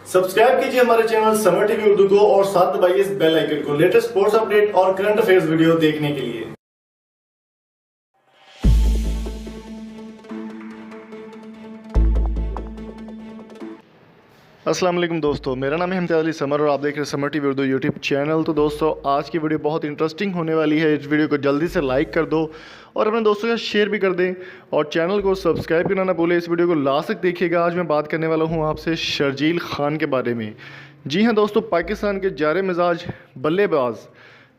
Subscribe कीजिए हमारे channel summer TV Urdu को और साथ दबाइए इस बेल आइकन को लेटेस्ट स्पोर्ट्स अपडेट और करंट अफेयर्स वीडियो देखने के लिए। अस्सलाम वालेकुम दोस्तों, मेरा नाम है इम्तियाज़ अली समर और आप देख रहे हैं summer TV Urdu YouTube channel. तो दोस्तों, आज की वीडियो बहुत इंटरेस्टिंग होने वाली है। इस वीडियो को जल्दी से लाइक कर दो और अपने दोस्तों के साथ शेयर भी कर दें और चैनल को सब्सक्राइब करना ना भूलें। इस वीडियो को लास्ट तक देखिएगा। आज मैं बात करने वाला हूँ आपसे शर्जील खान के बारे में। जी हाँ दोस्तों, पाकिस्तान के जारे मिजाज बल्लेबाज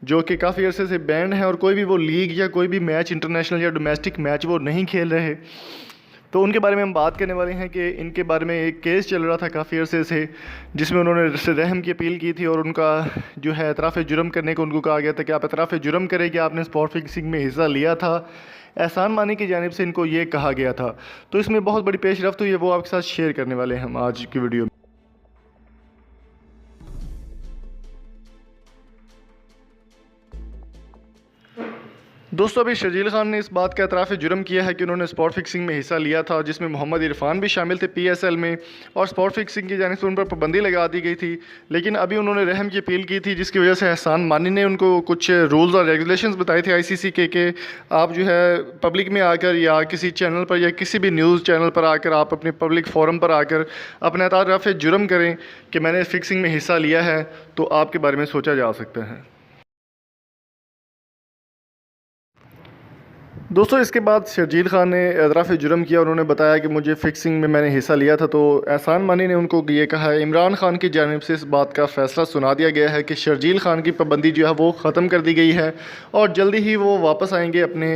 जो कि काफ़ी अरसे से बैंड है और कोई भी वो लीग या कोई भी मैच इंटरनेशनल या डोमेस्टिक मैच वो नहीं खेल रहे, तो उनके बारे में हम बात करने वाले हैं कि इनके बारे में एक केस चल रहा था काफ़ी अरसे से, जिसमें उन्होंने रहम की अपील की थी और उनका जो है एतराफ़ जुर्म करने को उनको कहा गया था कि आप एतराफ़ जुर्म करें कि आपने स्पॉट फिक्सिंग में हिस्सा लिया था। एहसान मानी की जानिब से इनको ये कहा गया था। तो इसमें बहुत बड़ी पेशरफ्त हुई है, वो आपके साथ शेयर करने वाले हैं हम आज की वीडियो में। दोस्तों, अभी शर्जील खान ने इस बात का एतराफ़ जुर्म किया है कि उन्होंने स्पॉट फिक्सिंग में हिस्सा लिया था, जिसमें मोहम्मद इरफान भी शामिल थे PSL में, और स्पॉट फिक्सिंग की जानिब से उन पर पाबंदी लगा दी गई थी। लेकिन अभी उन्होंने रहम की अपील की थी, जिसकी वजह से एहसान मानी ने उनको कुछ रूल्स और रेगुलेशंस बताए थे ICC के कि आप जो है पब्लिक में आकर या किसी चैनल पर या किसी भी न्यूज़ चैनल पर आकर आप अपने पब्लिक फोरम पर आकर अपना एतराफ़ जुर्म करें कि मैंने फिक्सिंग में हिस्सा लिया है, तो आपके बारे में सोचा जा सकता है। दोस्तों, इसके बाद शर्जील खान ने एतराफ़ जुर्म किया। उन्होंने बताया कि मुझे फ़िक्सिंग में मैंने हिस्सा लिया था। तो एहसान मानी ने उनको ये कहा है, इमरान खान की जानिब से इस बात का फ़ैसला सुना दिया गया है कि शर्जील खान की पाबंदी जो है वो ख़त्म कर दी गई है और जल्दी ही वो वापस आएंगे, अपने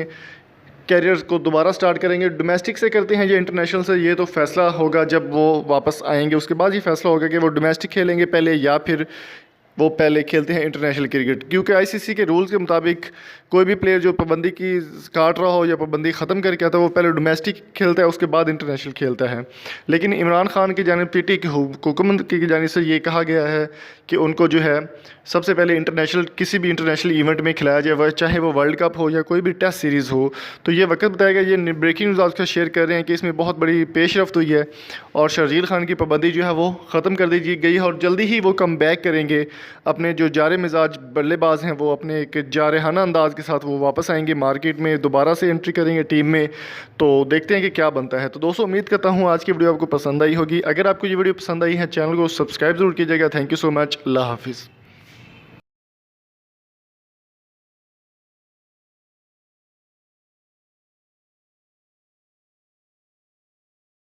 कैरियर को दोबारा स्टार्ट करेंगे। डोमेस्टिक से करते हैं या इंटरनेशनल से, ये तो फ़ैसला होगा जब वो वापस आएंगे। उसके बाद ही फ़ैसला होगा कि वो डोमेस्टिक खेलेंगे पहले या फिर वो पहले खेलते हैं इंटरनेशनल क्रिकेट। क्योंकि ICC के रूल्स के मुताबिक कोई भी प्लेयर जो पाबंदी की काट रहा हो या पाबंदी ख़त्म करके आता है, वो पहले डोमेस्टिक खेलता है, उसके बाद इंटरनेशनल खेलता है। लेकिन इमरान खान की जानिब PT की हुकूमत की जानिब से ये कहा गया है कि उनको जो है सबसे पहले इंटरनेशनल किसी भी इंटरनेशनल इवेंट में खिलाया जाए, वह चाहे वो वर्ल्ड कप हो या कोई भी टेस्ट सीरीज़ हो। तो ये वक्त बताएगा। ये ब्रेकिंग न्यूज़ आपके शेयर कर रहे हैं कि इसमें बहुत बड़ी पेशरफ्त हुई है और शर्जील खान की पाबंदी जो है वो ख़त्म कर दी गई है और जल्दी ही वो कम बैक करेंगे। अपने जो जारे मिजाज बल्लेबाज हैं वो अपने एक जारहाना अंदाज के साथ वो वापस आएंगे, मार्केट में दोबारा से एंट्री करेंगे टीम में। तो देखते हैं कि क्या बनता है। तो दोस्तों, उम्मीद करता हूँ आज की वीडियो आपको पसंद आई होगी। अगर आपको ये वीडियो पसंद आई है, चैनल को सब्सक्राइब ज़रूर कीजिएगा। Thank you so much. अल्लाह हाफिज़।